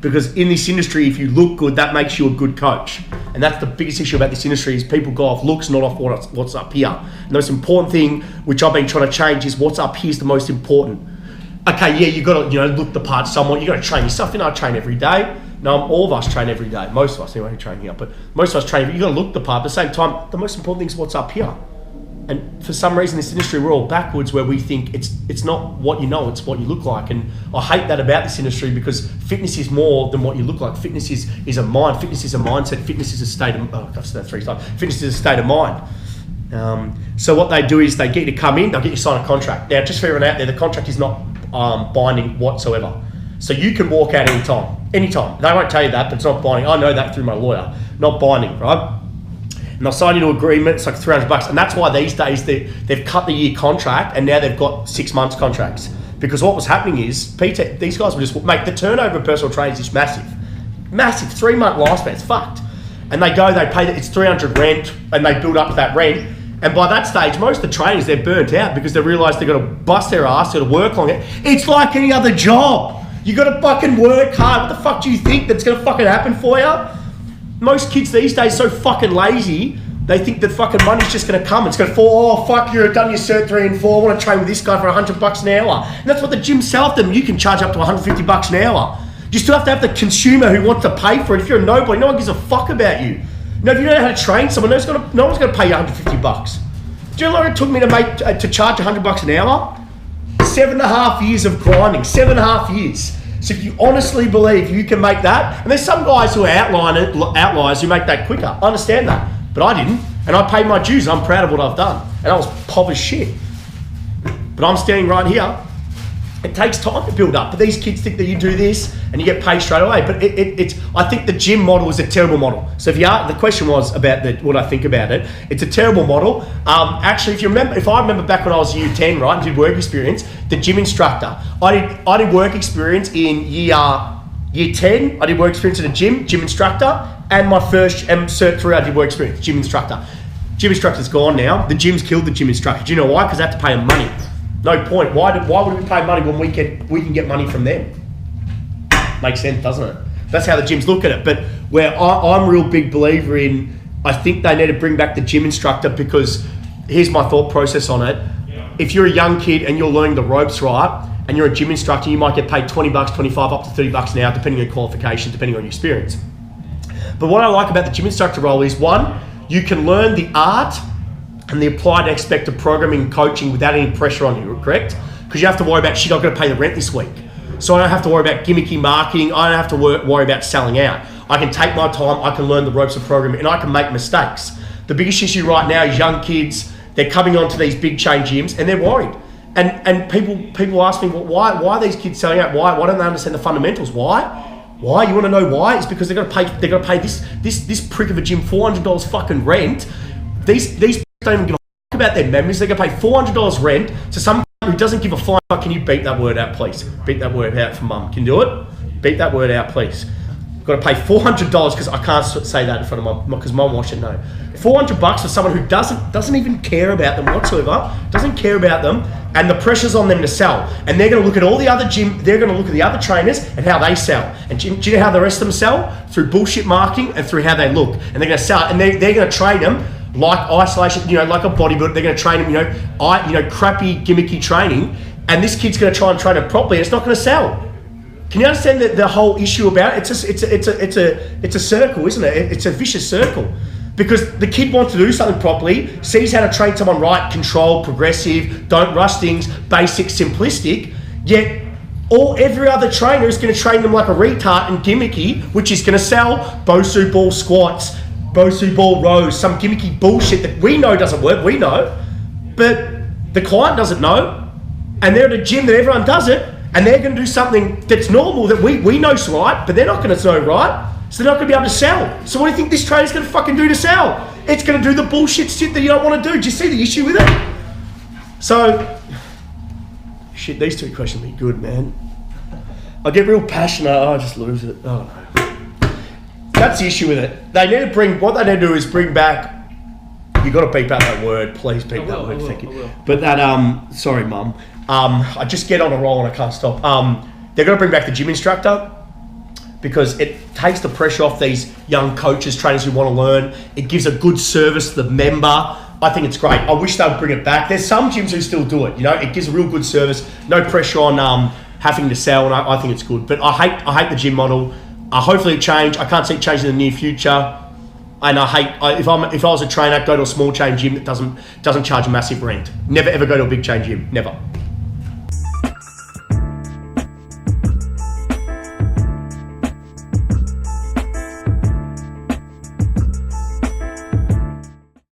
Because in this industry, if you look good, that makes you a good coach. And that's the biggest issue about this industry is people go off looks, not off what's up here. And the most important thing, which I've been trying to change, is what's up here is the most important. Okay, yeah, you got to look the part somewhat. You got to train yourself. I train every day. No, all of us train every day. Most of us, anyway, who train here, but most of us train. You got to look the part. At the same time, the most important thing is what's up here. And for some reason, this industry, we're all backwards where we think it's not what you know, it's what you look like. And I hate that about this industry because fitness is more than what you look like. Fitness is a mind. Fitness is a mindset. Fitness is a state of. I've said that 3 times. Fitness is a state of mind. So what they do is they get you to come in. They'll get you to sign a contract. Now, just for everyone out there, the contract is not binding whatsoever. So you can walk out anytime. They won't tell you that, but it's not binding. I know that through my lawyer. Not binding, right? And they'll sign into an agreement. It's like $300, and that's why these days they've cut the year contract, and now they've got 6 months contracts. Because what was happening is these guys would just make the turnover of personal trainers is massive, 3-month lifespan. It's fucked. And they pay it's $300 rent, and they build up that rent. And by that stage, most of the trainers, they're burnt out because they realise they've got to bust their ass, they've got to work on it. It's like any other job. You got to fucking work hard. What the fuck do you think that's going to fucking happen for you? Most kids these days are so fucking lazy, they think that fucking money's just going to come. It's going to fall, oh fuck, you've done your cert 3 and 4, I want to train with this guy for $100 an hour. And that's what the gyms sell them. You can charge up to $150 an hour. You still have to have the consumer who wants to pay for it. If you're a nobody, no one gives a fuck about you. If you don't know how to train someone, no one's going to pay you $150. Do you know how long it took me to charge $100 an hour? 7.5 years of grinding, 7.5 years. So if you honestly believe you can make that, and there's some guys who are outliers who make that quicker. I understand that, but I didn't, and I paid my dues. I'm proud of what I've done, and I was pov as shit. But I'm standing right here. It takes time to build up, but these kids think that you do this and you get paid straight away. But I think the gym model is a terrible model. So the question was about what I think about it. It's a terrible model. Actually, if I remember back when I was year 10, right, and did work experience, the gym instructor, I did work experience in year 10. I did work experience at a gym instructor, and my first cert 3, I did work experience, gym instructor. Gym instructor's gone now. The gym's killed the gym instructor. Do you know why? Because they have to pay them money. No point. Why would we pay money when we can get money from them? Makes sense, doesn't it? That's how the gyms look at it. But where I'm a real big believer in, I think they need to bring back the gym instructor, because here's my thought process on it. Yeah. If you're a young kid and you're learning the ropes right, and you're a gym instructor, you might get paid $20, 25, up to $30 an hour, depending on your qualification, depending on your experience. But what I like about the gym instructor role is, one, you can learn the art and the applied aspect of programming and coaching without any pressure on you, correct? Because you have to worry about, shit, I've got to pay the rent this week. So I don't have to worry about gimmicky marketing. I don't have to worry about selling out. I can take my time, I can learn the ropes of programming, and I can make mistakes. The biggest issue right now is young kids, they're coming onto these big chain gyms and they're worried. And people ask me, well, why are these kids selling out? Why don't they understand the fundamentals? Why? You want to know why? It's because they're going to pay this prick of a gym $400 fucking rent. These don't even give a fuck about their members. They're going to pay $400 rent to some who doesn't give a flying fuck. Can you beat that word out, please? Beat that word out for mum. Can you do it? Beat that word out, please. Got to pay $400 because I can't say that in front of mum, because mum wants to know. $400 for someone who doesn't even care about them whatsoever, doesn't care about them, and the pressure's on them to sell. And they're going to look at all the other gym, they're going to look at the other trainers and how they sell. And do you know how the rest of them sell? Through bullshit marketing and through how they look. And they're going to sell it, and they're going to train them like isolation, like a bodybuilder. They're going to train them, crappy gimmicky training, and this kid's going to try and train it properly, and it's not going to sell. Can you understand the whole issue about it? It's a circle, isn't it? It's a vicious circle, because the kid wants to do something properly, sees how to train someone right, controlled, progressive, don't rush things, basic, simplistic, yet every other trainer is going to train them like a retard and gimmicky, which is going to sell Bosu ball squats, Bosu ball rows, some gimmicky bullshit that we know doesn't work, we know, but the client doesn't know, and they're at a gym that everyone does it, and they're going to do something that's normal that we know's right, but they're not going to know right, so they're not going to be able to sell. So what do you think this trainer's going to fucking do to sell? It's going to do the bullshit shit that you don't want to do. Do you see the issue with it? So, shit, these 2 questions be good, man. I get real passionate, I just lose it. I don't know. That's the issue with it. What they need to do is bring back, you got to beep out that word, please beep that word, thank you. But that, sorry mum, I just get on a roll and I can't stop. They're going to bring back the gym instructor. because it takes the pressure off these young coaches, trainers who want to learn. It gives a good service to the member. I think it's great. I wish they'd bring it back. There's some gyms who still do it. You know, it gives a real good service. No pressure on having to sell, and I think it's good. But I hate the gym model. Hopefully it change. I can't see it changing in the near future. And if I was a trainer, go to a small chain gym that doesn't charge a massive rent. Never ever go to a big chain gym. Never.